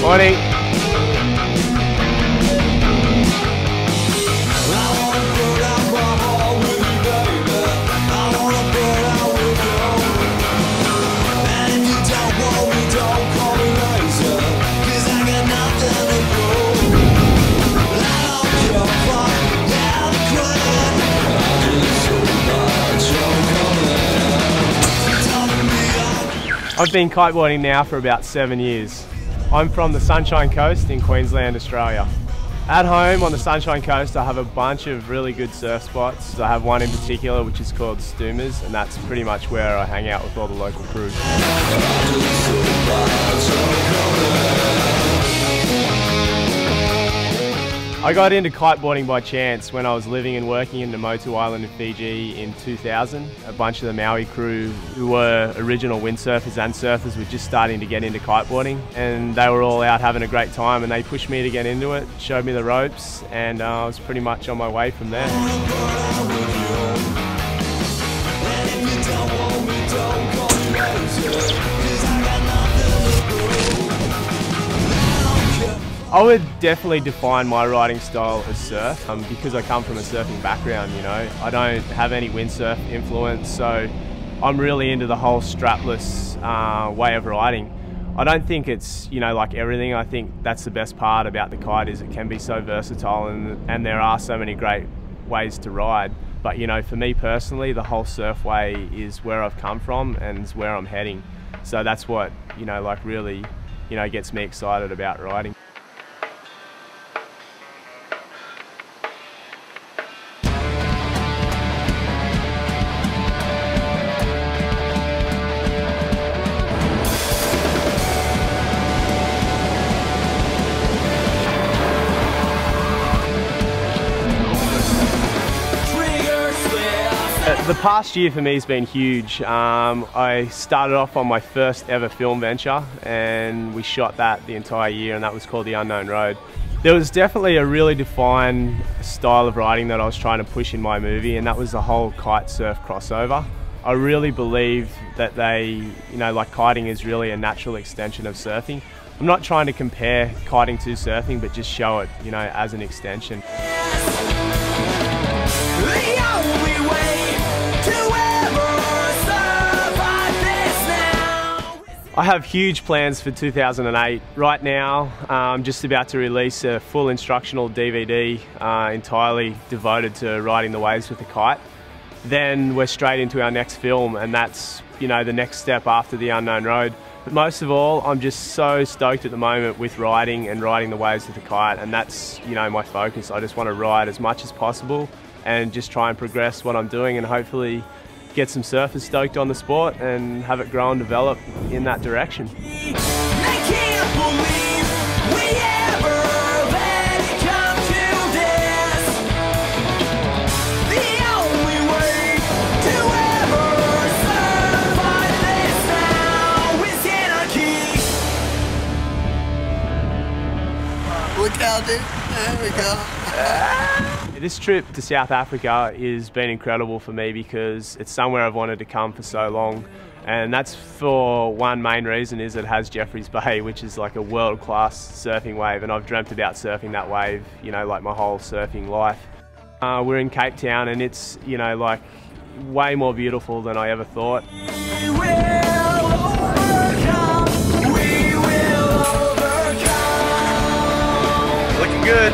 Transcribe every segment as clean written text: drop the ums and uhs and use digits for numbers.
Morning. I've been kiteboarding now for about 7 years. I'm from the Sunshine Coast in Queensland, Australia. At home on the Sunshine Coast I have a bunch of really good surf spots. I have one in particular which is called Stoomers, and that's pretty much where I hang out with all the local crew. I got into kiteboarding by chance when I was living and working in the Motu Island in Fiji in 2000. A bunch of the Maui crew who were original windsurfers and surfers were just starting to get into kiteboarding, and they were all out having a great time, and they pushed me to get into it, showed me the ropes, and I was pretty much on my way from there. I would definitely define my riding style as surf because I come from a surfing background, you know. I don't have any windsurf influence, so I'm really into the whole strapless way of riding. I don't think it's, you know, like everything. I think that's the best part about the kite is it can be so versatile, and there are so many great ways to ride. But, you know, for me personally, the whole surf way is where I've come from and is where I'm heading. So that's what, you know, like really, you know, gets me excited about riding. The past year for me has been huge. I started off on my first ever film venture, and we shot that the entire year, and that was called The Unknown Road. There was definitely a really defined style of riding that I was trying to push in my movie, and that was the whole kite surf crossover. I really believe that you know, like kiting is really a natural extension of surfing. I'm not trying to compare kiting to surfing, but just show it, you know, as an extension. I have huge plans for 2008. Right now, I'm just about to release a full instructional DVD entirely devoted to riding the waves with a kite. Then we're straight into our next film, and that's, you know, the next step after The Unknown Road. But most of all, I'm just so stoked at the moment with riding the waves with a kite, and that's, you know, my focus. I just want to ride as much as possible and just try and progress what I'm doing, and hopefully get some surfers stoked on the sport and have it grow and develop in that direction. Look out, dude. There we go. This trip to South Africa has been incredible for me because it's somewhere I've wanted to come for so long, and that's for one main reason is it has Jeffreys Bay, which is like a world-class surfing wave, and I've dreamt about surfing that wave, you know, like my whole surfing life. We're in Cape Town, and it's, you know, like way more beautiful than I ever thought. We will overcome. We will overcome. Looking good.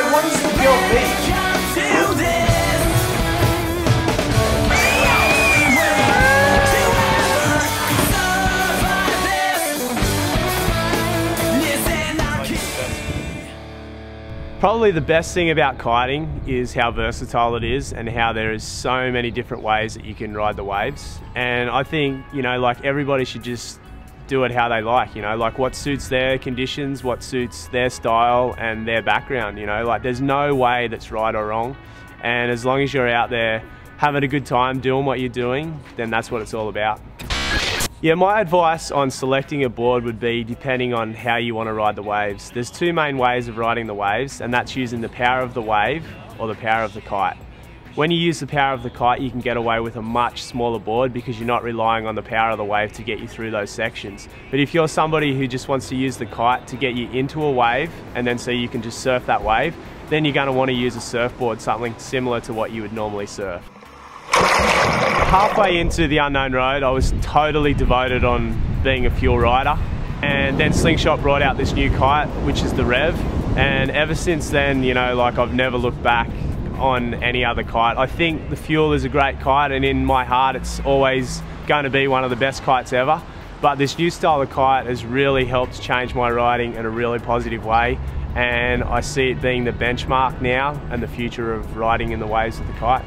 What is the deal beach? Probably the best thing about kiting is how versatile it is and how there is so many different ways that you can ride the waves. And I think, you know, like everybody should just do it how they like, you know, like what suits their conditions, what suits their style and their background, you know, like there's no way that's right or wrong. And as long as you're out there having a good time doing what you're doing, then that's what it's all about. Yeah, my advice on selecting a board would be depending on how you want to ride the waves. There's two main ways of riding the waves, and that's using the power of the wave or the power of the kite. When you use the power of the kite, you can get away with a much smaller board because you're not relying on the power of the wave to get you through those sections. But if you're somebody who just wants to use the kite to get you into a wave and then so you can just surf that wave, then you're going to want to use a surfboard, something similar to what you would normally surf. Halfway into the unknown road, I was totally devoted on being a fuel rider, and then Slingshot brought out this new kite, which is the Rev, and ever since then, you know, like I've never looked back on any other kite. I think the Fuel is a great kite, and in my heart it's always going to be one of the best kites ever, but this new style of kite has really helped change my riding in a really positive way, and I see it being the benchmark now and the future of riding in the waves with the kite.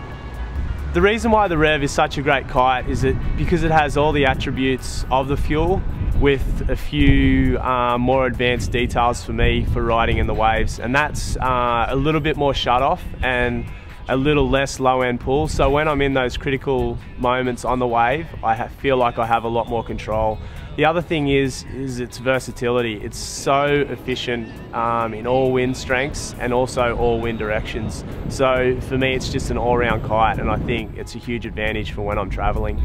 The reason why the Rev is such a great kite is because it has all the attributes of the Fuel with a few more advanced details for me for riding in the waves, and that's a little bit more shut off and a little less low end pull. So when I'm in those critical moments on the wave, I feel like I have a lot more control. The other thing is its versatility. It's so efficient in all wind strengths and also all wind directions. So for me, it's just an all-round kite, and I think it's a huge advantage for when I'm traveling.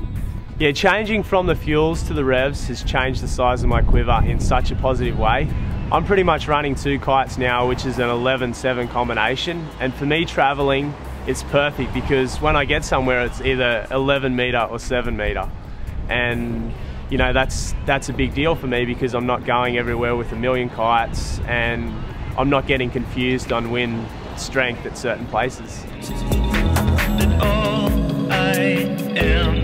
Yeah, changing from the Fuels to the Revs has changed the size of my quiver in such a positive way. I'm pretty much running two kites now, which is an 11-7 combination, and for me traveling, it's perfect because when I get somewhere, it's either 11 meter or 7 meter, and you know, that's a big deal for me because I'm not going everywhere with a million kites, and I'm not getting confused on wind strength at certain places. That all I am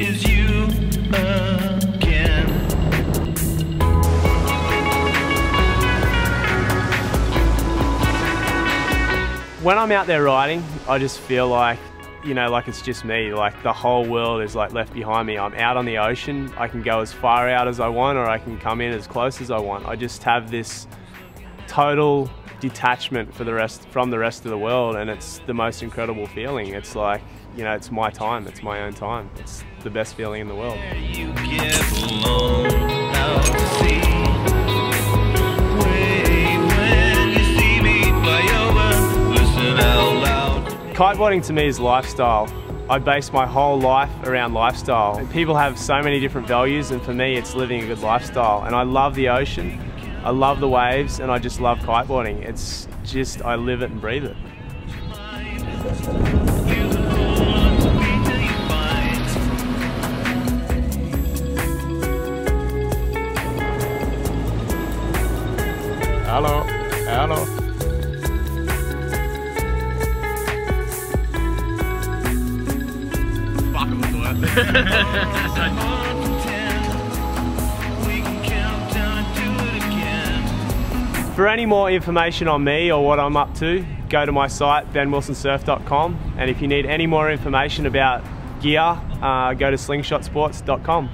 is you again. When I'm out there riding, I just feel like, you know, like it's just me, like the whole world is like left behind me. I'm out on the ocean, I can go as far out as I want or I can come in as close as I want. I just have this total detachment from the rest of the world, and it's the most incredible feeling. It's like, you know, it's my time, it's my own time. It's the best feeling in the world. You get alone out to sea. Way when you see me fly over, listen out loud. Kiteboarding to me is lifestyle. I base my whole life around lifestyle. People have so many different values, and for me it's living a good lifestyle. And I love the ocean, I love the waves, and I just love kiteboarding. It's just, I live it and breathe it. Hello, hello. Fuck, it was worth it. For any more information on me or what I'm up to, go to my site, benwilsonsurf.com, and if you need any more information about gear, go to slingshotsports.com.